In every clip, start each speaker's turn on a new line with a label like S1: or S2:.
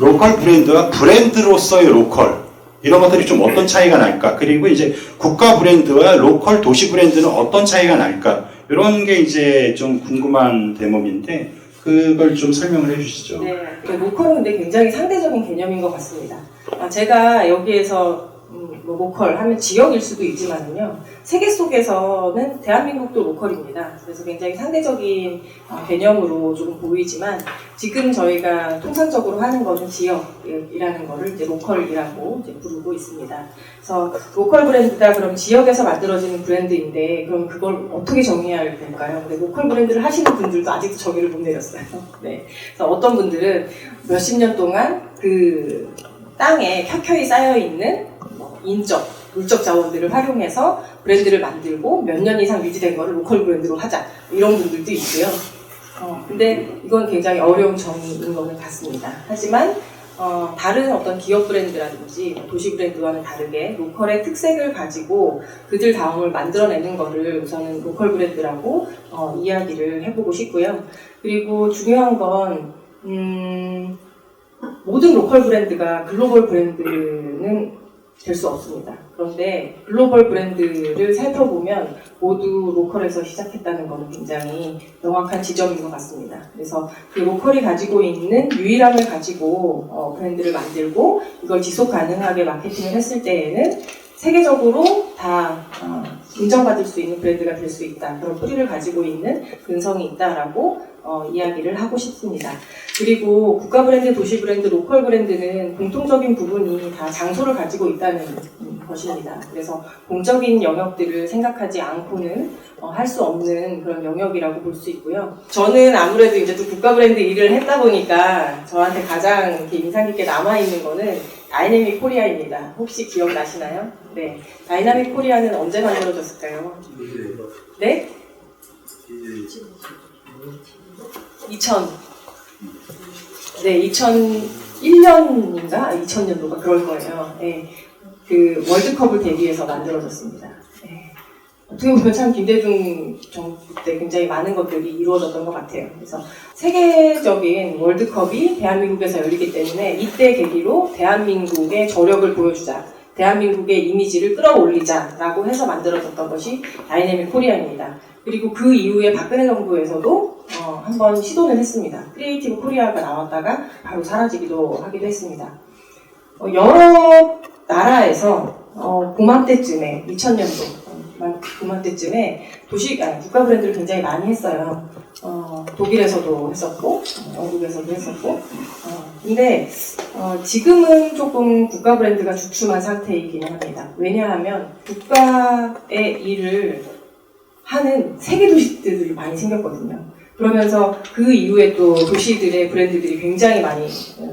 S1: 로컬 브랜드와 브랜드로서의 로컬 이런 것들이 좀 어떤 차이가 날까? 그리고 이제 국가 브랜드와 로컬 도시 브랜드는 어떤 차이가 날까? 이런 게 이제 좀 궁금한 대목인데 그걸 좀 설명을 해주시죠.
S2: 네, 로컬은 근데 굉장히 상대적인 개념인 것 같습니다. 제가 여기에서 뭐 로컬 하면 지역일 수도 있지만요, 세계 속에서는 대한민국도 로컬입니다. 그래서 굉장히 상대적인 개념으로 조금 보이지만 지금 저희가 통상적으로 하는 것은 지역이라는 거를 이제 로컬이라고 이제 부르고 있습니다. 그래서 로컬 브랜드다 그럼 지역에서 만들어지는 브랜드인데 그럼 그걸 어떻게 정의해야 될까요? 근데 로컬 브랜드를 하시는 분들도 아직도 정의를 못 내렸어요. 네. 그래서 어떤 분들은 몇십 년 동안 그 땅에 켜켜이 쌓여 있는 인적, 물적 자원들을 활용해서 브랜드를 만들고 몇 년 이상 유지된 거를 로컬 브랜드로 하자 이런 분들도 있고요. 근데 이건 굉장히 어려운 정의인 거는 같습니다. 하지만 다른 어떤 기업 브랜드라든지 도시 브랜드와는 다르게 로컬의 특색을 가지고 그들 다음을 만들어내는 거를 우선은 로컬 브랜드라고 이야기를 해보고 싶고요. 그리고 중요한 건 모든 로컬 브랜드가 글로벌 브랜드는 될 수 없습니다. 그런데 글로벌 브랜드를 살펴보면 모두 로컬에서 시작했다는 것은 굉장히 명확한 지점인 것 같습니다. 그래서 그 로컬이 가지고 있는 유일함을 가지고 브랜드를 만들고 이걸 지속 가능하게 마케팅을 했을 때에는 세계적으로 다 인정받을 수 있는 브랜드가 될 수 있다. 그런 뿌리를 가지고 있는 근성이 있다라고 이야기를 하고 싶습니다. 그리고 국가 브랜드, 도시 브랜드, 로컬 브랜드는 공통적인 부분이 다 장소를 가지고 있다는 것입니다. 그래서 공적인 영역들을 생각하지 않고는 할 수 없는 그런 영역이라고 볼 수 있고요. 저는 아무래도 이제 또 국가 브랜드 일을 했다 보니까 저한테 가장 이렇게 인상 깊게 남아있는 거는 다이내믹 코리아입니다. 혹시 기억나시나요? 네. 다이나믹 코리아는 언제 만들어졌을까요? 네? 2001년인가? 2000년도가 그럴 거예요. 네. 그 월드컵을 대비해서 만들어졌습니다. 네. 어떻게 보면 참 김대중 정부 때 굉장히 많은 것들이 이루어졌던 것 같아요. 그래서 세계적인 월드컵이 대한민국에서 열리기 때문에 이때 계기로 대한민국의 저력을 보여주자, 대한민국의 이미지를 끌어올리자라고 해서 만들어졌던 것이 다이내믹 코리아입니다. 그리고 그 이후에 박근혜 정부에서도 한번 시도는 했습니다. 크리에이티브 코리아가 나왔다가 바로 사라지기도 하기도 했습니다. 여러 나라에서 고맘때쯤에 2000년도 그맘때쯤에 국가 브랜드를 굉장히 많이 했어요. 독일에서도 했었고, 영국에서도 했었고. 근데 지금은 조금 국가 브랜드가 주춤한 상태이기는 합니다. 왜냐하면 국가의 일을 하는 세계 도시들이 많이 생겼거든요. 그러면서 그 이후에 또 도시들의 브랜드들이 굉장히 많이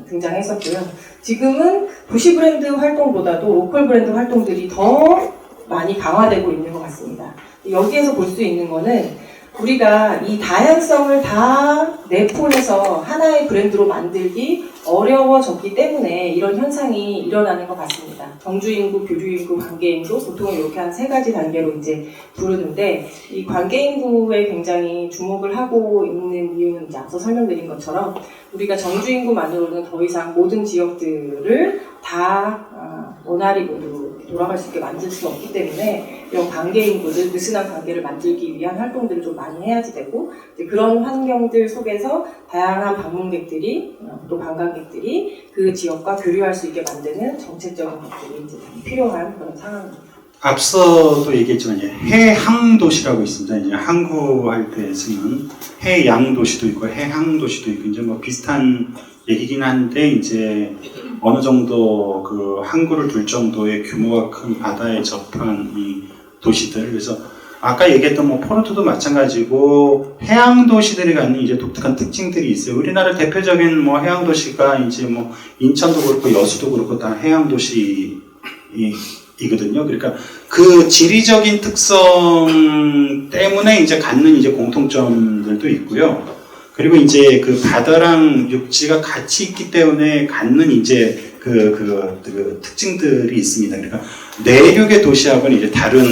S2: 등장했었고요. 지금은 도시 브랜드 활동보다도 로컬 브랜드 활동들이 더 많이 강화되고 있는 것 같습니다. 여기에서 볼 수 있는 거는 우리가 이 다양성을 다 내포해서 하나의 브랜드로 만들기 어려워졌기 때문에 이런 현상이 일어나는 것 같습니다. 정주인구, 교류인구, 관계인구, 보통 이렇게 한 세 가지 단계로 이제 부르는데 이 관계인구에 굉장히 주목을 하고 있는 이유는 이제 앞서 설명드린 것처럼 우리가 정주인구만으로는 더 이상 모든 지역들을 다 원활히 모두 돌아갈 수 있게 만들 수는 없기 때문에 이런 관계인구들, 느슨한 관계를 만들기 위한 활동들을 좀 많이 해야지 되고 이제 그런 환경들 속에서 다양한 방문객들이 또 관광객들이 그 지역과 교류할 수 있게 만드는 정책적인 것들이 이제 필요한 그런 상황입니다.
S1: 앞서도 얘기했지만 해항 도시라고 있습니다. 이제 항구 할 때 쓰는 해양 도시도 있고 해항 도시도 있고 이제 뭐 비슷한 얘기긴 한데 이제 어느 정도 그 항구를 둘 정도의 규모가 큰 바다에 접한 이 도시들, 그래서 아까 얘기했던 뭐 포르투도 마찬가지고 해양 도시들이 갖는 이제 독특한 특징들이 있어요. 우리나라 대표적인 뭐 해양 도시가 이제 뭐 인천도 그렇고 여수도 그렇고 다 해양 도시 이거든요. 그러니까 그 지리적인 특성 때문에 이제 갖는 이제 공통점들도 있고요. 그리고 이제 그 바다랑 육지가 같이 있기 때문에 갖는 이제 그 특징들이 있습니다. 그러니까 내륙의 도시하고는 이제 다른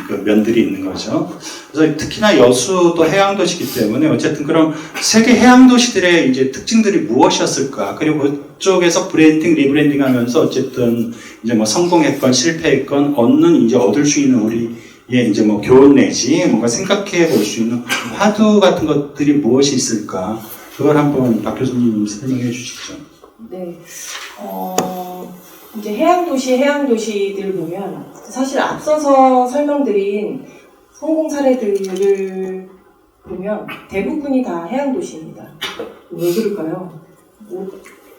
S1: 그 면들이 있는 거죠. 그래서 특히나 여수도 해양 도시이기 때문에 어쨌든 그럼 세계 해양 도시들의 이제 특징들이 무엇이었을까? 그리고 그쪽에서 브랜딩, 리브랜딩하면서 어쨌든 이제 뭐 성공했건 실패했건 얻을 수 있는 우리의 이제 뭐 교훈 내지 뭔가 생각해 볼 수 있는 화두 같은 것들이 무엇이 있을까? 그걸 한번 박 교수님 설명해 주시죠.
S2: 네. 이제 해양 도시들 보면 사실 앞서서 설명드린 성공 사례들을 보면 대부분이 다 해양 도시입니다. 왜 그럴까요?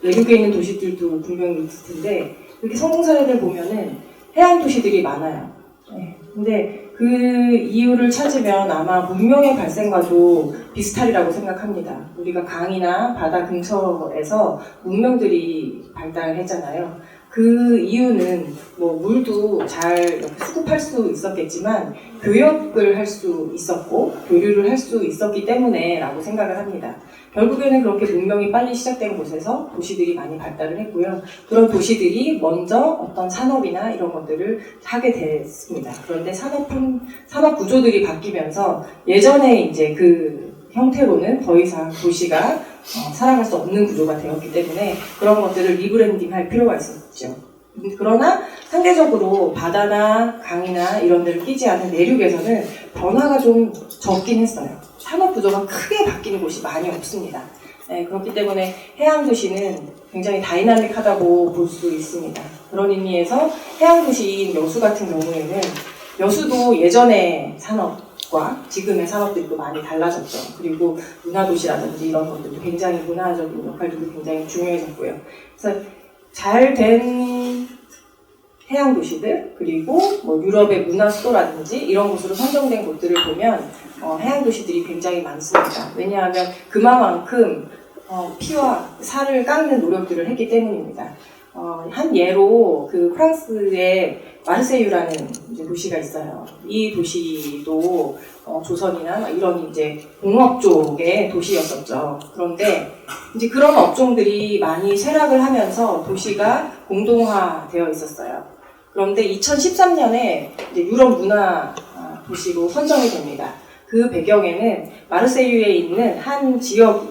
S2: 외국에 있는 도시들도 분명히 있을 텐데 이렇게 성공 사례들 보면은 해양 도시들이 많아요. 네. 근데 그 이유를 찾으면 아마 문명의 발생과도 비슷하리라고 생각합니다. 우리가 강이나 바다 근처에서 문명들이 발달했잖아요. 그 이유는 뭐 물도 잘 이렇게 수급할 수 있었겠지만 교역을 할 수 있었고 교류를 할 수 있었기 때문에 라고 생각을 합니다. 결국에는 그렇게 문명이 빨리 시작된 곳에서 도시들이 많이 발달을 했고요. 그런 도시들이 먼저 어떤 산업이나 이런 것들을 하게 됐습니다. 그런데 산업 구조들이 바뀌면서 예전에 이제 그 형태로는 더 이상 도시가 살아갈 수 없는 구조가 되었기 때문에 그런 것들을 리브랜딩 할 필요가 있었죠. 그러나 상대적으로 바다나 강이나 이런 데를 끼지 않은 내륙에서는 변화가 좀 적긴 했어요. 산업 구조가 크게 바뀌는 곳이 많이 없습니다. 네, 그렇기 때문에 해양 도시는 굉장히 다이나믹하다고 볼 수 있습니다. 그런 의미에서 해양 도시인 여수 같은 경우에는 여수도 예전의 산업과 지금의 산업들도 많이 달라졌죠. 그리고 문화도시라든지 이런 것들도 굉장히 문화적인 역할들도 굉장히 중요해졌고요. 그래서 잘된 해양 도시들 그리고 뭐 유럽의 문화 수도라든지 이런 곳으로 선정된 곳들을 보면 해양 도시들이 굉장히 많습니다. 왜냐하면 그만큼 피와 살을 깎는 노력들을 했기 때문입니다. 한 예로 그 프랑스의 마르세유라는 이제 도시가 있어요. 이 도시도 조선이나 이런 이제 공업 쪽의 도시였었죠. 그런데 이제 그런 업종들이 많이 쇠락을 하면서 도시가 공동화되어 있었어요. 그런데 2013년에 이제 유럽 문화 도시로 선정이 됩니다. 그 배경에는 마르세유에 있는 한 지역이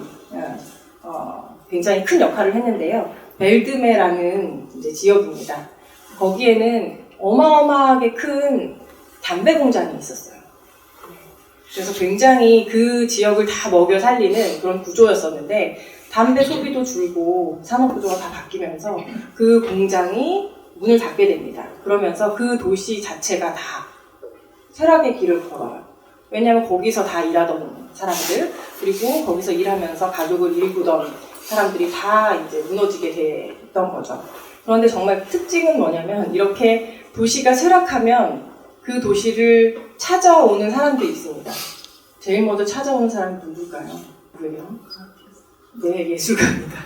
S2: 굉장히 큰 역할을 했는데요. 벨드메라는 이제 지역입니다. 거기에는 어마어마하게 큰 담배 공장이 있었어요. 그래서 굉장히 그 지역을 다 먹여 살리는 그런 구조였었는데 담배 소비도 줄고 산업 구조가 다 바뀌면서 그 공장이 문을 닫게 됩니다. 그러면서 그 도시 자체가 다 쇠락의 길을 걸어요. 왜냐하면 거기서 다 일하던 사람들 그리고 거기서 일하면서 가족을 일구던 사람들이 다 이제 무너지게 됐던 거죠. 그런데 정말 특징은 뭐냐면 이렇게 도시가 쇠락하면 그 도시를 찾아오는 사람들이 있습니다. 제일 먼저 찾아오는 사람이 누굴까요? 누구예요? 네, 예술가입니다.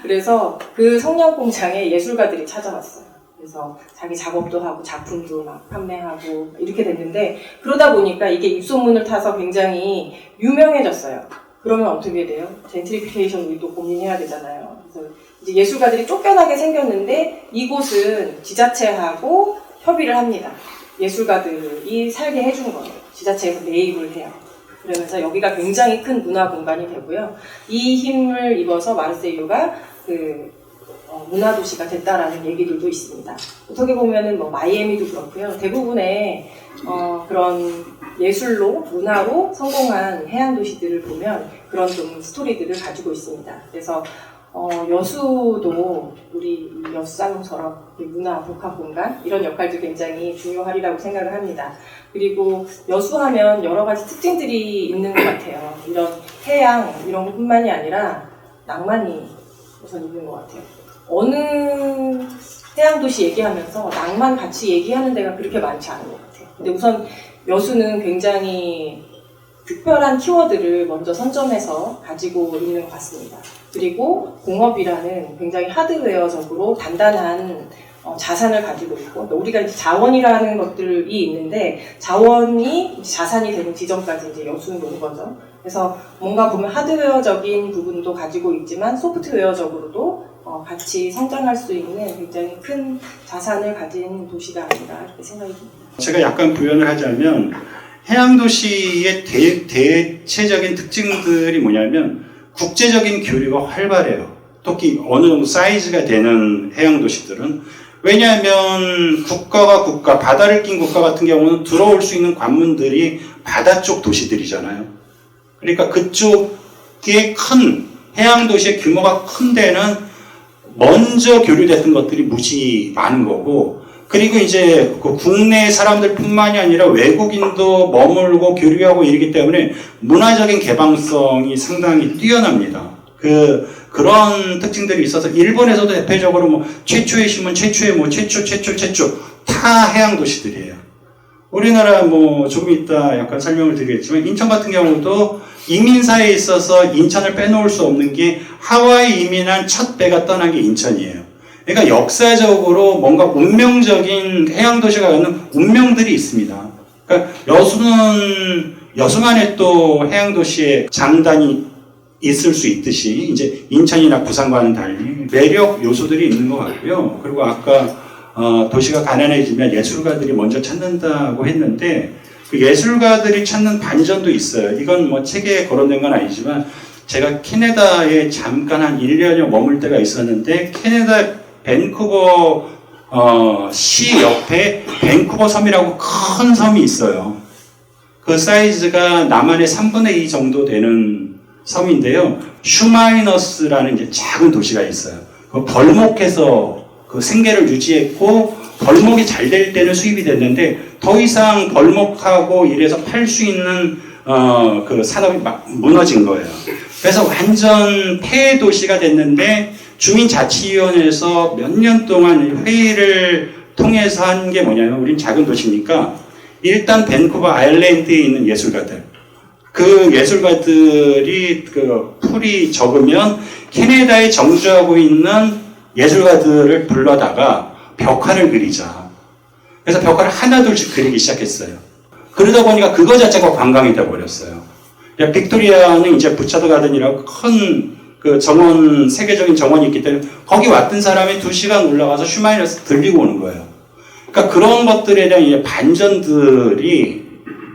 S2: 그래서 그 성냥공장에 예술가들이 찾아왔어요. 그래서 자기 작업도 하고 작품도 막 판매하고 이렇게 됐는데 그러다 보니까 이게 입소문을 타서 굉장히 유명해졌어요. 그러면 어떻게 돼요? 젠트리피케이션 우리 또 고민해야 되잖아요. 그래서 이제 예술가들이 쫓겨나게 생겼는데 이곳은 지자체하고 협의를 합니다. 예술가들이 살게 해준 거예요. 지자체에서 매입을 해요. 그러면서 여기가 굉장히 큰 문화 공간이 되고요. 이 힘을 입어서 마르세유가 문화도시가 됐다라는 얘기들도 있습니다. 어떻게 보면은 뭐 마이애미도 그렇고요. 대부분의 그런 예술로, 문화로 성공한 해안 도시들을 보면 그런 좀 스토리들을 가지고 있습니다. 그래서 여수도 우리 여수살롱처럼 문화 복합 공간 이런 역할도 굉장히 중요하리라고 생각을 합니다. 그리고 여수하면 여러 가지 특징들이 있는 것 같아요. 이런 해양 이런 것뿐만이 아니라 낭만이 우선 있는 것 같아요. 어느 해양 도시 얘기하면서 낭만 같이 얘기하는 데가 그렇게 많지 않은 것 같아요. 근데 우선 여수는 굉장히 특별한 키워드를 먼저 선점해서 가지고 있는 것 같습니다. 그리고 공업이라는 굉장히 하드웨어적으로 단단한 자산을 가지고 있고 우리가 이제 자원이라는 것들이 있는데 자원이 자산이 되는 지점까지 이제 여수는 오는 거죠. 그래서 뭔가 보면 하드웨어적인 부분도 가지고 있지만 소프트웨어적으로도 같이 성장할 수 있는 굉장히 큰 자산을 가진 도시가 아닌가 이렇게 생각이 듭니다.
S1: 제가 약간 부연을 하자면 해양 도시의 대체적인 특징들이 뭐냐면 국제적인 교류가 활발해요. 특히 어느 정도 사이즈가 되는 해양 도시들은. 왜냐하면 국가, 바다를 낀 국가 같은 경우는 들어올 수 있는 관문들이 바다 쪽 도시들이잖아요. 그러니까 그쪽에 큰 해양 도시의 규모가 큰 데는 먼저 교류됐던 것들이 무지 많은 거고, 그리고 이제 그 국내 사람들뿐만이 아니라 외국인도 머물고 교류하고 이러기 때문에 문화적인 개방성이 상당히 뛰어납니다. 그런 특징들이 있어서 일본에서도 대표적으로 뭐 최초의 신문, 최초 다 해양 도시들이에요. 우리나라 뭐 조금 이따 약간 설명을 드리겠지만 인천 같은 경우도 이민사에 있어서 인천을 빼놓을 수 없는 게 하와이 이민한 첫 배가 떠난 게 인천이에요. 그러니까 역사적으로 뭔가 운명적인 해양 도시가 갖는 운명들이 있습니다. 그러니까 여수만의 또 해양 도시의 장단이 있을 수 있듯이 이제 인천이나 부산과는 달리 매력 요소들이 있는 것 같고요. 그리고 아까 도시가 가난해지면 예술가들이 먼저 찾는다고 했는데 그 예술가들이 찾는 반전도 있어요. 이건 뭐 책에 거론된 건 아니지만 제가 캐나다에 잠깐 한 1년여 머물 때가 있었는데 캐나다 밴쿠버 시 옆에 밴쿠버 섬이라고 큰 섬이 있어요. 그 사이즈가 남한의 3분의 2 정도 되는 섬인데요. 슈마이너스라는 이제 작은 도시가 있어요. 그 벌목해서 그 생계를 유지했고 벌목이 잘 될 때는 수입이 됐는데 더 이상 벌목하고 이래서 팔 수 있는 그 산업이 막 무너진 거예요. 그래서 완전 폐해 도시가 됐는데 주민자치위원회에서 몇 년 동안 회의를 통해서 한 게 뭐냐면 우린 작은 도시니까 일단 밴쿠버 아일랜드에 있는 예술가들 그 예술가들이 그 풀이 적으면 캐나다에 정주하고 있는 예술가들을 불러다가 벽화를 그리자. 그래서 벽화를 하나둘씩 그리기 시작했어요. 그러다 보니까 그거 자체가 관광이 되어버렸어요. 빅토리아는 이제 부차드 가든이라고 큰 그 정원, 세계적인 정원이 있기 때문에 거기 왔던 사람이 2시간 올라가서 슈마이너스 들리고 오는 거예요. 그러니까 그런 것들에 대한 이제 반전들이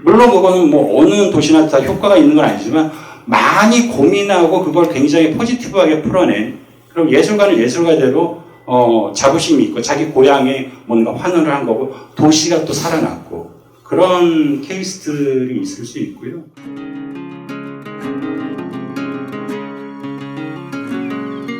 S1: 물론 그거는 뭐 어느 도시나 다 효과가 있는 건 아니지만 많이 고민하고 그걸 굉장히 포지티브하게 풀어낸 그럼 예술가는 예술가대로 자부심이 있고 자기 고향에 뭔가 환원을 한 거고 도시가 또 살아났고 그런 케이스들이 있을 수 있고요.